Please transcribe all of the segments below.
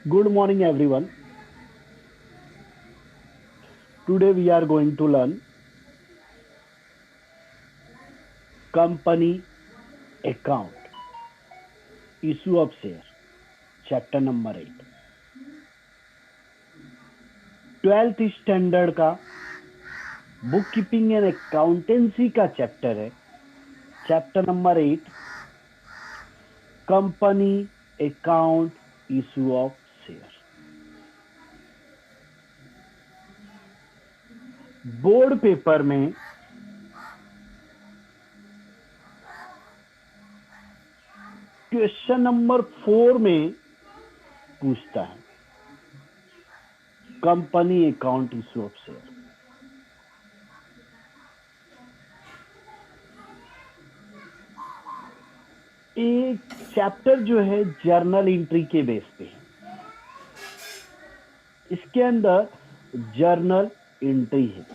Good morning, everyone. Today we are going to learn company account, issue of share, chapter number 8. 12th standard का book keeping and accountancy का chapter है, chapter number 8, company account issue of share. Board paper में question number 4 में पूछता है company account issue of share. एक chapter जो है जर्नल एंट्री के बेस पे है। इसके अंदर जर्नल एंट्री है,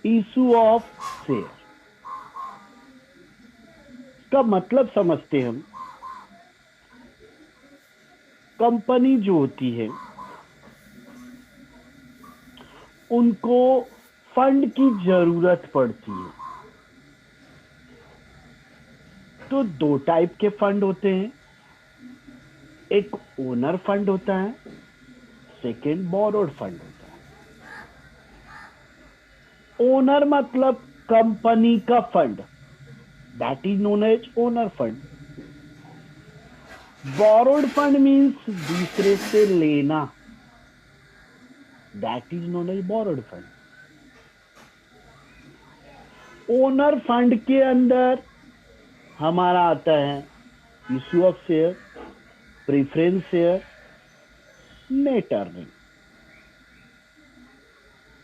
इशू ऑफ शेयर का मतलब समझते हैं हम। कंपनी जो होती है उनको फंड की जरूरत पड़ती है, तो दो टाइप के फंड होते हैं। एक ओनर फंड होता है, सेकेंड बोरोड फंड होता है। ओनर मतलब कंपनी का fund, that is known as owner fund. Borrowed fund means दूसरे से लेना, that is known as borrowed fund. Owner fund के अंदर हमारा आता है issue of share, preference share, net earning.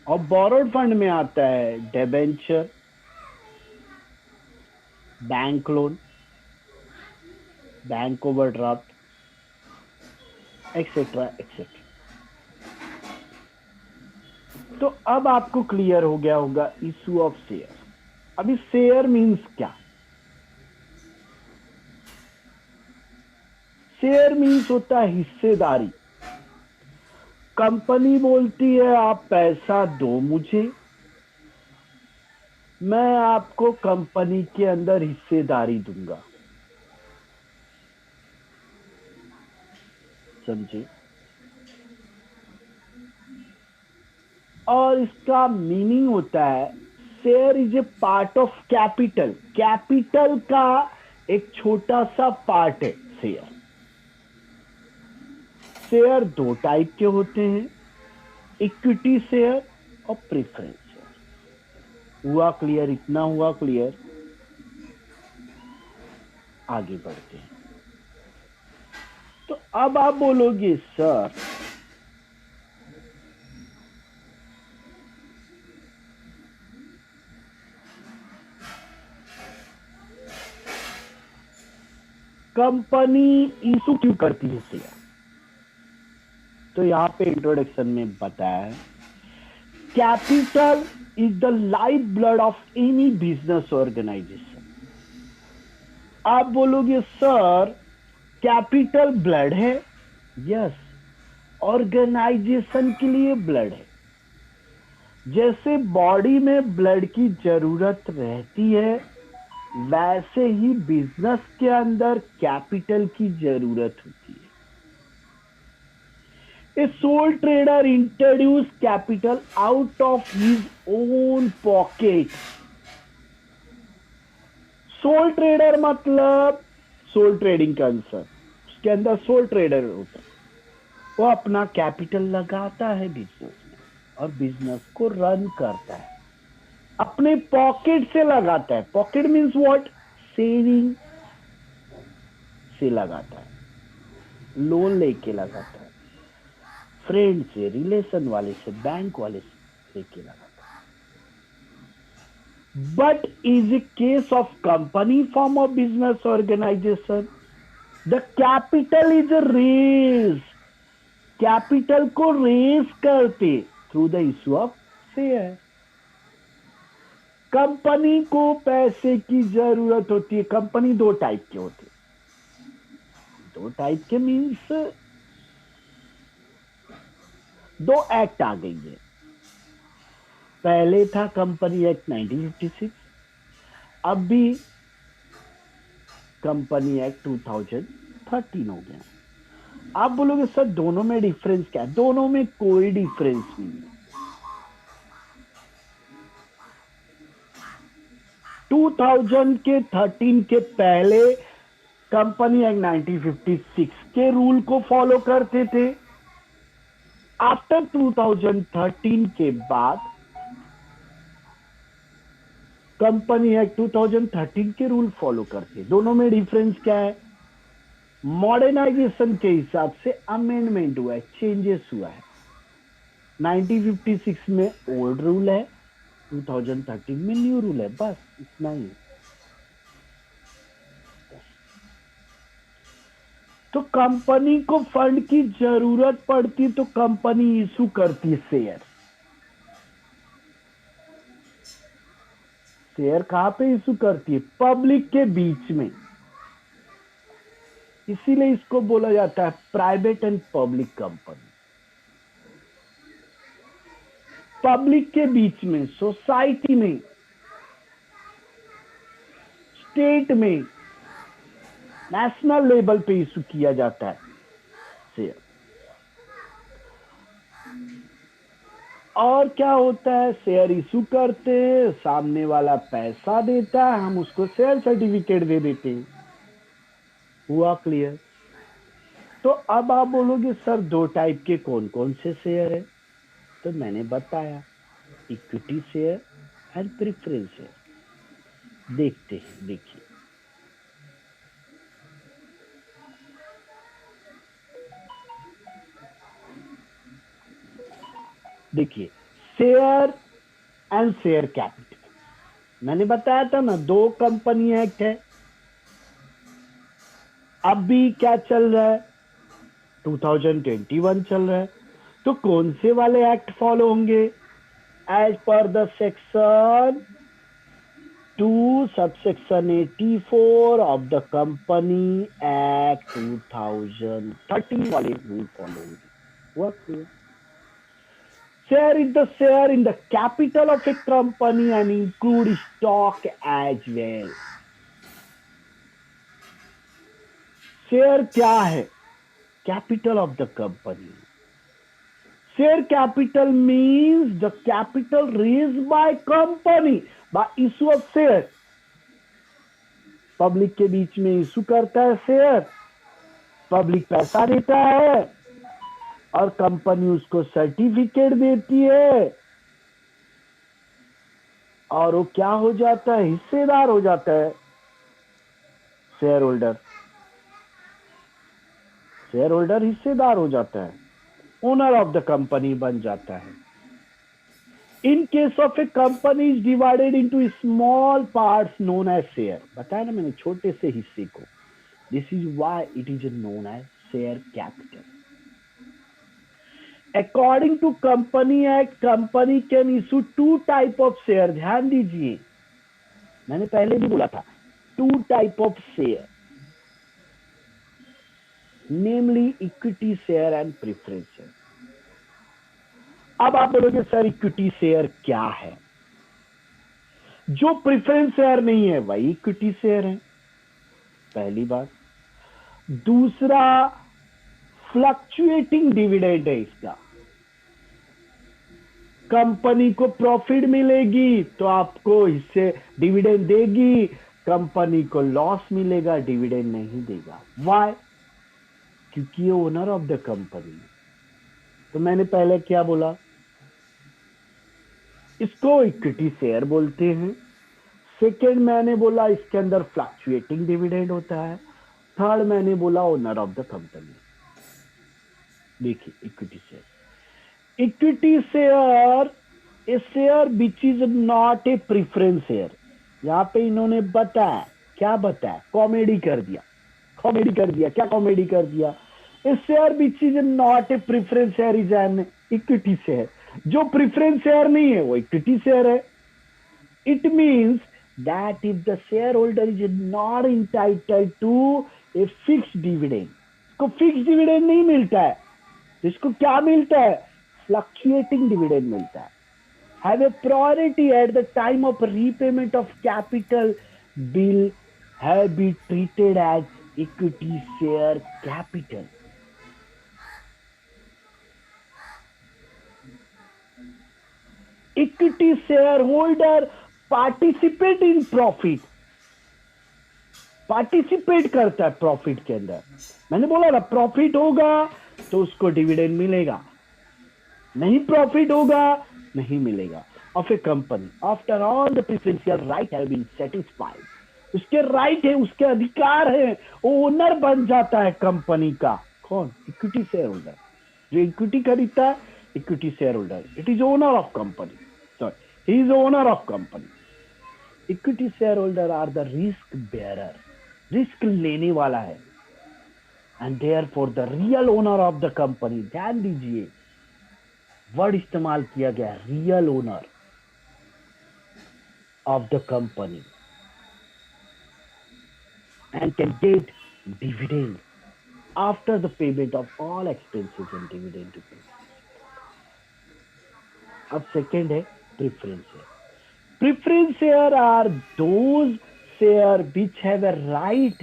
और बोरोड फंड में आता है debenture, bank loan, bank overdraft, etcetera etcetera. तो अब आपको क्लियर हो गया होगा इशू ऑफ शेयर। अभी शेयर मीन्स क्या? शेयर मीन्स होता है हिस्सेदारी। कंपनी बोलती है आप पैसा दो मुझे, मैं आपको कंपनी के अंदर हिस्सेदारी दूंगा। समझे? और इसका मीनिंग होता है share is a part of capital. Capital का एक छोटा सा पार्ट है शेयर। शेयर दो टाइप के होते हैं, इक्विटी शेयर और प्रेफरेंस शेयर। हुआ क्लियर? इतना हुआ क्लियर? आगे बढ़ते हैं। तो अब आप बोलोगे सर कंपनी इशू क्यों करती है शेयर? तो यहां पे इंट्रोडक्शन में बताया है capital is the life blood of any business organisation. आप बोलोगे सर कैपिटल ब्लड है? यस, ऑर्गेनाइजेशन के लिए ब्लड है। जैसे बॉडी में ब्लड की जरूरत रहती है, वैसे ही बिजनेस के अंदर कैपिटल की जरूरत होती है। A sole trader introduced capital out of his own pocket. Soul trader मतलब सोल ट्रेडिंग का आंसर, उसके अंदर सोल ट्रेडर होता है। वो अपना कैपिटल लगाता है बिजनेस में और बिजनेस को रन करता है, अपने पॉकेट से लगाता है। Pocket means what? सेविंग से लगाता है, लोन लेके लगाता है, फ्रेंड से, रिलेशन वाले से, बैंक वाले से लेके लगाता है। But is a case of company form of business organization, the capital is raised. Capital को रेज करते through the issue of share. Company को पैसे की जरूरत होती है। कंपनी दो टाइप के होते हैं, दो टाइप के मीन्स दो एक्ट आ गई है। पहले था कंपनी एक्ट 1956, अब भी कंपनी एक्ट 2013 हो गया। आप बोलोगे सर दोनों में डिफरेंस क्या है? दोनों में कोई डिफरेंस नहीं है। 2013 के पहले कंपनी एक्ट 1956 के रूल को फॉलो करते थे। आफ्टर 2013 के बाद कंपनी एक्ट 2013 के रूल फॉलो करते। दोनों में डिफरेंस क्या है? मॉडर्नाइजेशन के हिसाब से अमेंडमेंट हुआ है, चेंजेस हुआ है। 1956 में ओल्ड रूल है, 2013 में न्यू रूल है, बस इतना ही। तो कंपनी को फंड की जरूरत पड़ती तो कंपनी इशू करती शेयर। शेयर कहां पे इशू करती है? पब्लिक के बीच में। इसीलिए इसको बोला जाता है private and public company. Public के बीच में, सोसाइटी में, स्टेट में, नेशनल लेवल पे इशू किया जाता है शेयर। और क्या होता है? शेयर इशू करते हैं, सामने वाला पैसा देता है, हम उसको शेयर सर्टिफिकेट दे देते हैं। हुआ क्लियर? तो अब आप बोलोगे सर दो टाइप के कौन कौन से शेयर है? तो मैंने बताया equity share and preference share. देखते हैं, देखिए देखिए शेयर एंड शेयर कैपिटल। मैंने बताया था ना, दो कंपनी एक्ट है। अब भी क्या चल रहा है? 2021 चल रहा है। तो कौन से वाले एक्ट फॉलो होंगे? As per the section 2 subsection 84 of the company act 2013 वाले रूल फॉलो होंगे। हुआ clear? Share is the share in the capital of a company and include stock as well. Share क्या है? Capital of the company. Share capital means the capital raised by company by issue of share. Public के बीच में issue करता है share, public पैसा देता है और कंपनी उसको सर्टिफिकेट देती है और वो क्या हो जाता है? हिस्सेदार हो जाता है। शेयर होल्डर, शेयर होल्डर हिस्सेदार हो जाता है, ओनर ऑफ द कंपनी बन जाता है। In case of a company is divided into small parts known as share. बताया ना मैंने, छोटे से हिस्से को। This is why it is known as share capital. According to company act, company can issue two type of share. ध्यान दीजिए, मैंने पहले भी बोला था two type of share, namely equity share and preference share. अब आप बोलोगे सर इक्विटी शेयर क्या है? जो प्रेफरेंस शेयर नहीं है वही इक्विटी शेयर है, पहली बात। दूसरा, फ्लक्चुएटिंग डिविडेंड है इसका। कंपनी को प्रॉफिट मिलेगी तो आपको इससे डिविडेंड देगी, कंपनी को लॉस मिलेगा डिविडेंड नहीं देगा। व्हाई? क्योंकि ये ओनर ऑफ द कंपनी। तो मैंने पहले क्या बोला? इसको इक्विटी शेयर बोलते हैं। सेकेंड मैंने बोला इसके अंदर फ्लक्चुएटिंग डिविडेंड होता है। थर्ड मैंने बोला ओनर ऑफ द कंपनी। देखिए equity share, equity share A share which is not a preference share. यहां पे इन्होंने बताया, क्या बताया? कॉमेडी कर दिया, कॉमेडी कर दिया। क्या कॉमेडी कर दिया? A share which is not a preference share is an equity share. जो प्रेफरेंस शेयर नहीं है वो इक्विटी शेयर है। It means that if the shareholder is not entitled to a fixed dividend, इसको फिक्स डिविडेंड नहीं मिलता है, इसको क्या मिलता है? फ्लक्चुएटिंग डिविडेंड मिलता है। Have a priority at the time of repayment of capital will have be treated as equity share capital. Equity share holder participate in profit, participate करता है प्रॉफिट के अंदर। मैंने बोला ना, प्रॉफिट होगा तो उसको डिविडेंड मिलेगा, नहीं प्रॉफिट होगा नहीं मिलेगा। Of a company after all the preferential right have been satisfied, उसके राइट है, उसके अधिकार है, वो ओनर बन जाता है कंपनी का। कौन? Equity share holder. जो इक्विटी खरीदता है, equity share holder, it is owner of company, sorry he is owner of company. Equity share holder are the risk bearer, risk लेने वाला है, and therefore the real owner of the company. ध्यान दीजिए, word इस्तेमाल किया गया, real owner of the company and can get dividend after the payment of all expenses and dividend to pay. अब second है preference share. Preference share are those share which have a right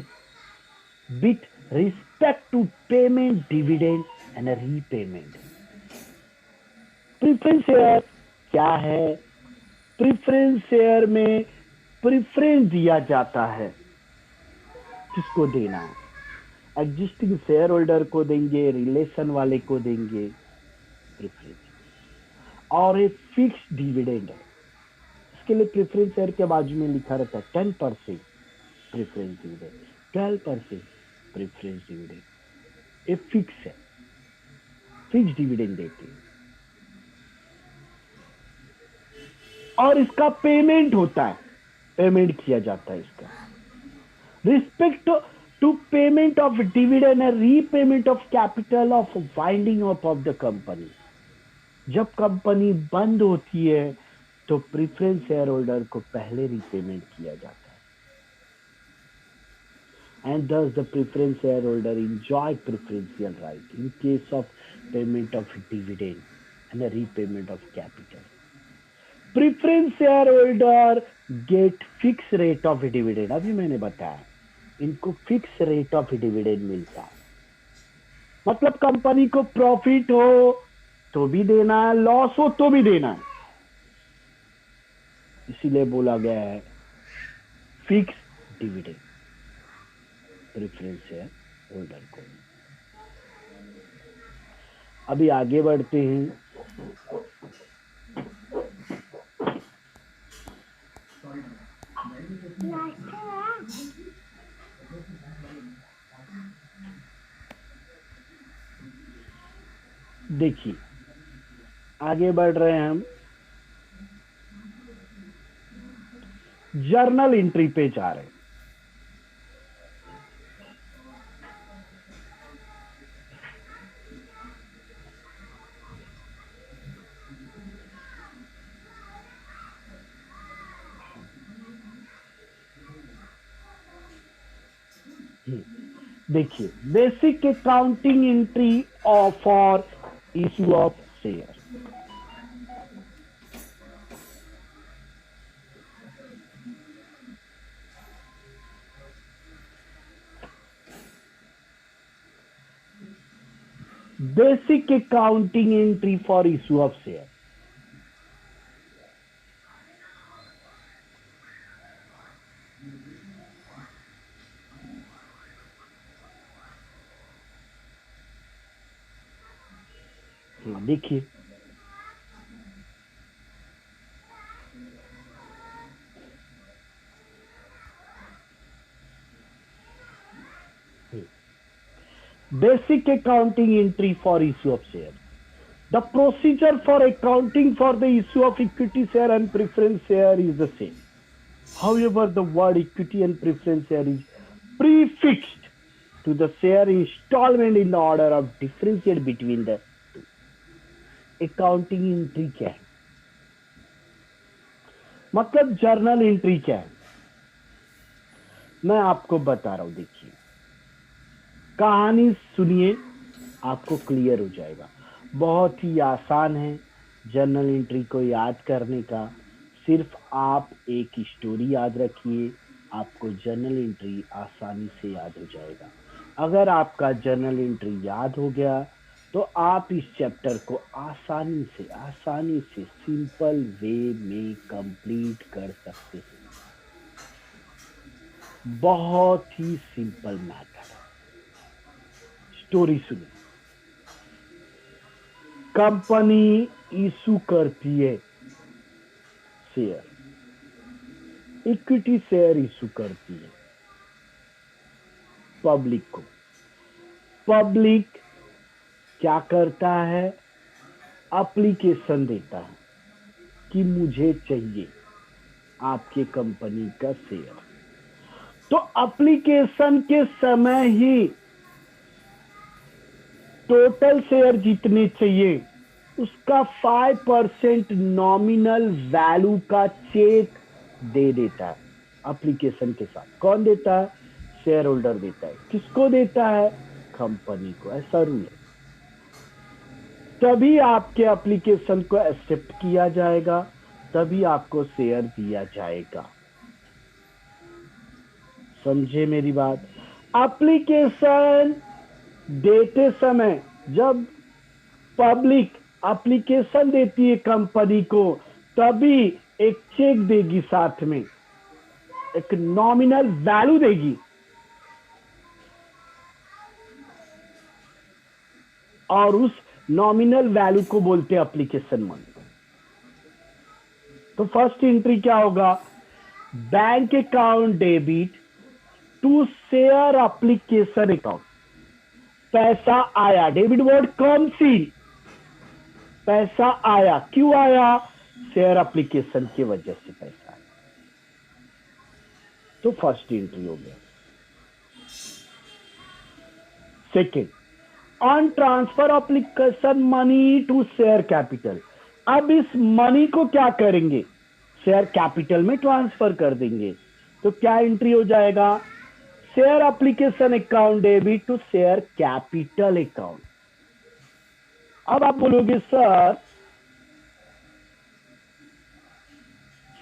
with respect to payment, dividend and a repayment। Preference share क्या है? Preference share में preference दिया जाता है। किसको देना है? एग्जिस्टिंग शेयर होल्डर को देंगे, रिलेशन वाले को देंगे प्रेफरेंस, और एक फिक्स डिविडेंड है। इसके लिए प्रेफरेंस शेयर के बाजू में लिखा रहता है 10% प्रेफरेंस डिविडेंड, 12% प्रेफरेंस डिविडेंड। ये फिक्स है, फिक्स डिविडेंड देते हैं, और इसका पेमेंट होता है, पेमेंट किया जाता है इसका। Respect to payment of dividend and repayment of capital of winding up of the company. जब कंपनी बंद होती है तो प्रेफरेंस शेयर होल्डर को पहले रीपेमेंट किया जाता है, and thus the preference shareholder enjoy preferential right in case of payment of dividend and the repayment of capital। preference shareholder get fixed rate of dividend। अभी मैंने बताया, इनको फिक्स रेट ऑफ डिविडेंड मिलता है। मतलब कंपनी को profit हो तो भी देना है, लॉस हो तो भी देना है, इसीलिए बोला गया है fix dividend preference share holder को। अभी आगे बढ़ते हैं। देखिए, आगे बढ़ रहे हैं हम, जर्नल एंट्री पे जा रहे हैं। देखिए, basic accounting entry for issue of share. Basic accounting entry for issue of share. देखिए, basic accounting entry for issue of share. The procedure for accounting for the issue of equity share and preference share is the same. However, the word equity and preference share is prefixed to the share installment in the order of differentiate between the two. Accounting entry क्या है? मतलब journal entry क्या है? मैं आपको बता रहा हूं। देखिए, कहानी सुनिए, आपको क्लियर हो जाएगा। बहुत ही आसान है जर्नल एंट्री को याद करने का। सिर्फ आप एक स्टोरी याद रखिए, आपको जर्नल एंट्री आसानी से याद हो जाएगा। अगर आपका जर्नल एंट्री याद हो गया तो आप इस चैप्टर को आसानी से सिंपल वे में कंप्लीट कर सकते हैं। बहुत ही सिंपल मैथड है। स्टोरी सुनिए। कंपनी इशू करती है शेयर, इक्विटी शेयर इशू करती है पब्लिक को। पब्लिक क्या करता है? एप्लीकेशन देता है कि मुझे चाहिए आपके कंपनी का शेयर। तो एप्लीकेशन के समय ही टोटल शेयर जितने चाहिए उसका 5% नॉमिनल वैल्यू का चेक दे देता है एप्लीकेशन के साथ। कौन देता है? शेयर होल्डर देता है। किसको देता है? कंपनी को। ऐसा रूल है। तभी आपके एप्लीकेशन को एक्सेप्ट किया जाएगा, तभी आपको शेयर दिया जाएगा। समझे मेरी बात? एप्लीकेशन देते समय जब पब्लिक एप्लीकेशन देती है कंपनी को, तभी एक चेक देगी, साथ में एक नॉमिनल वैल्यू देगी, और उस नॉमिनल वैल्यू को बोलते हैं एप्लीकेशन मनी। तो फर्स्ट एंट्री क्या होगा? Bank account debit to share application account. पैसा आया, डेबिट वर्ड कम सी, पैसा आया। क्यों आया? शेयर एप्लीकेशन की वजह से पैसा आया। तो फर्स्ट एंट्री हो गया। Second, on transfer application money to share capital. अब इस मनी को क्या करेंगे? शेयर कैपिटल में ट्रांसफर कर देंगे। तो क्या एंट्री हो जाएगा? Share application account debit to share capital account. अब आप बोलोगे सर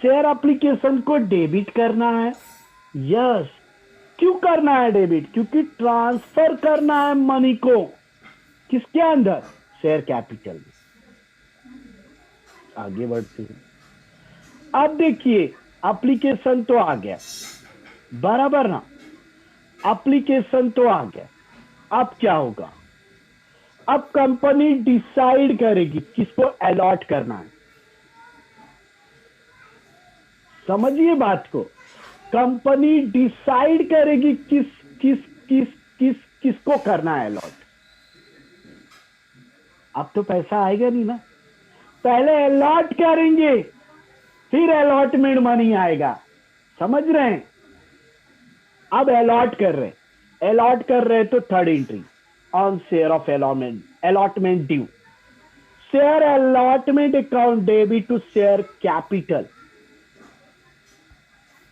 शेयर एप्लीकेशन को डेबिट करना है। यस, क्यों करना है डेबिट? क्योंकि ट्रांसफर करना है मनी को। किसके अंदर? शेयर कैपिटल में। आगे बढ़ते हैं। अब देखिए, एप्लीकेशन तो आ गया, बराबर ना? एप्लीकेशन तो आ गया। अब क्या होगा? अब कंपनी डिसाइड करेगी किसको अलॉट करना है। समझिए बात को। कंपनी डिसाइड करेगी किसको करना है अलॉट। अब तो पैसा आएगा नहीं ना, पहले अलॉट करेंगे, फिर अलॉटमेंट मनी आएगा। समझ रहे हैं? अब अलॉट कर रहे तो third entry, on share of allotment due, share allotment account debit to share capital.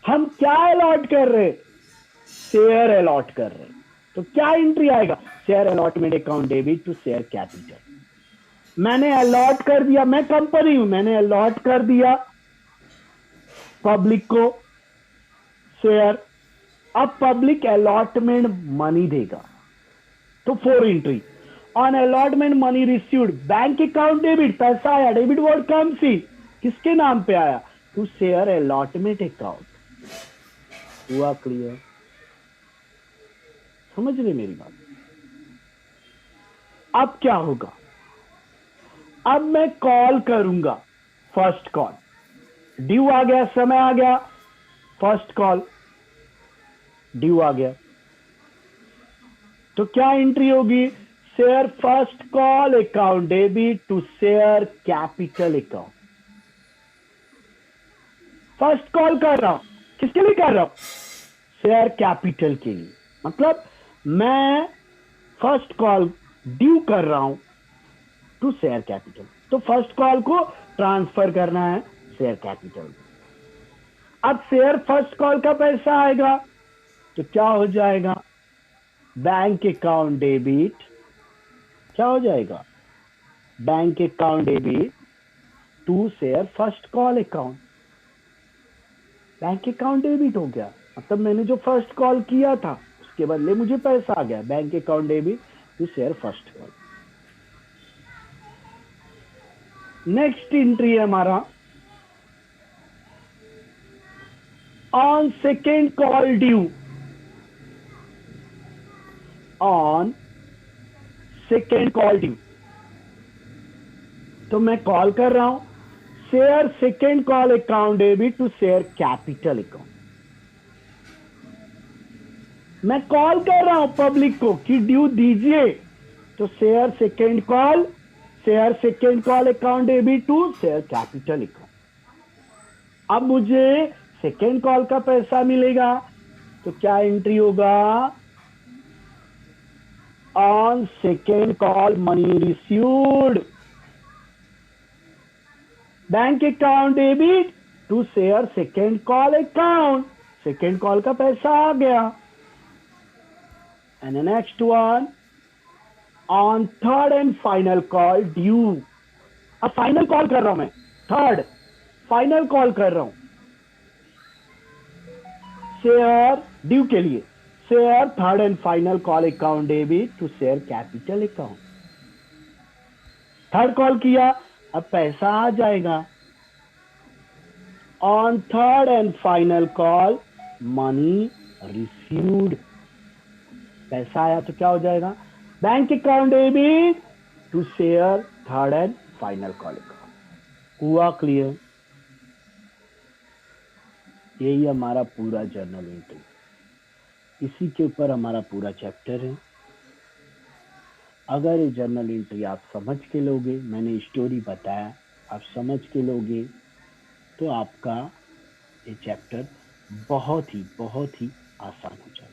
हम क्या अलॉट कर रहे? शेयर अलॉट कर रहे। तो क्या एंट्री आएगा? Share allotment account debit to share capital. मैंने अलॉट कर दिया, मैं कंपनी हूं, मैंने अलॉट कर दिया पब्लिक को शेयर। अब पब्लिक अलॉटमेंट मनी देगा। तो 4 entry, on allotment money received bank account debit, पैसा आया, डेबिट वर्ड कम सी, किसके नाम पे आया? To share allotment account. हुआ क्लियर? समझ रहे मेरी बात? अब क्या होगा? अब मैं कॉल करूंगा, फर्स्ट कॉल, ड्यू आ गया, समय आ गया, फर्स्ट कॉल ड्यू आ गया। तो क्या एंट्री होगी? Share first call account debit to share capital account. First call कर रहा हूं, किसके लिए कर रहा हूं? शेयर कैपिटल के लिए। मतलब मैं फर्स्ट कॉल ड्यू कर रहा हूं टू शेयर कैपिटल। तो फर्स्ट कॉल को ट्रांसफर करना है शेयर कैपिटल। अब शेयर फर्स्ट कॉल का पैसा आएगा तो क्या हो जाएगा? बैंक अकाउंट डेबिट क्या हो जाएगा, bank account debit to share first call account. Bank account debit हो गया, मतलब मैंने जो फर्स्ट कॉल किया था उसके बदले मुझे पैसा आ गया, bank account debit to share first call. Next entry है हमारा on second call due. On second call due, तो मैं कॉल कर रहा हूं, share second call account debit to share capital account. मैं कॉल कर रहा हूं पब्लिक को कि ड्यू दीजिए, तो share second call account debit to share capital account. अब मुझे सेकेंड कॉल का पैसा मिलेगा, तो क्या एंट्री होगा, on second call money received, bank account debit to share second call account, second call का पैसा आ गया। And next one on third and final call due. अब फाइनल कॉल कर रहा हूं मैं, थर्ड फाइनल कॉल कर रहा हूं शेयर ड्यू के लिए, share third and final call account debit to share capital account. Third call किया, अब पैसा आ जाएगा, on third and final call money received, पैसा आया तो क्या हो जाएगा, bank account debit to share third and final call account. हुआ क्लियर? यही हमारा पूरा जर्नल एंट्री, इसी के ऊपर हमारा पूरा चैप्टर है। अगर ये जर्नल एंट्री आप समझ के लोगे, मैंने स्टोरी बताया आप समझ के लोगे, तो आपका ये चैप्टर बहुत ही आसान हो जाएगा।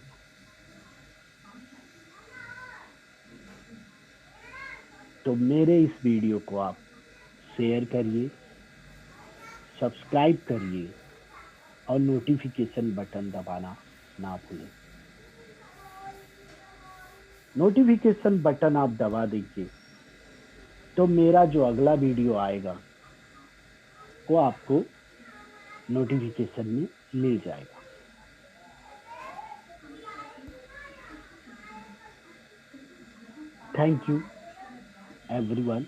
तो मेरे इस वीडियो को आप शेयर करिए, सब्सक्राइब करिए और नोटिफिकेशन बटन दबाना ना भूलें। नोटिफिकेशन बटन आप दबा दीजिए तो मेरा जो अगला वीडियो आएगा वो आपको नोटिफिकेशन में मिल जाएगा। Thank you everyone.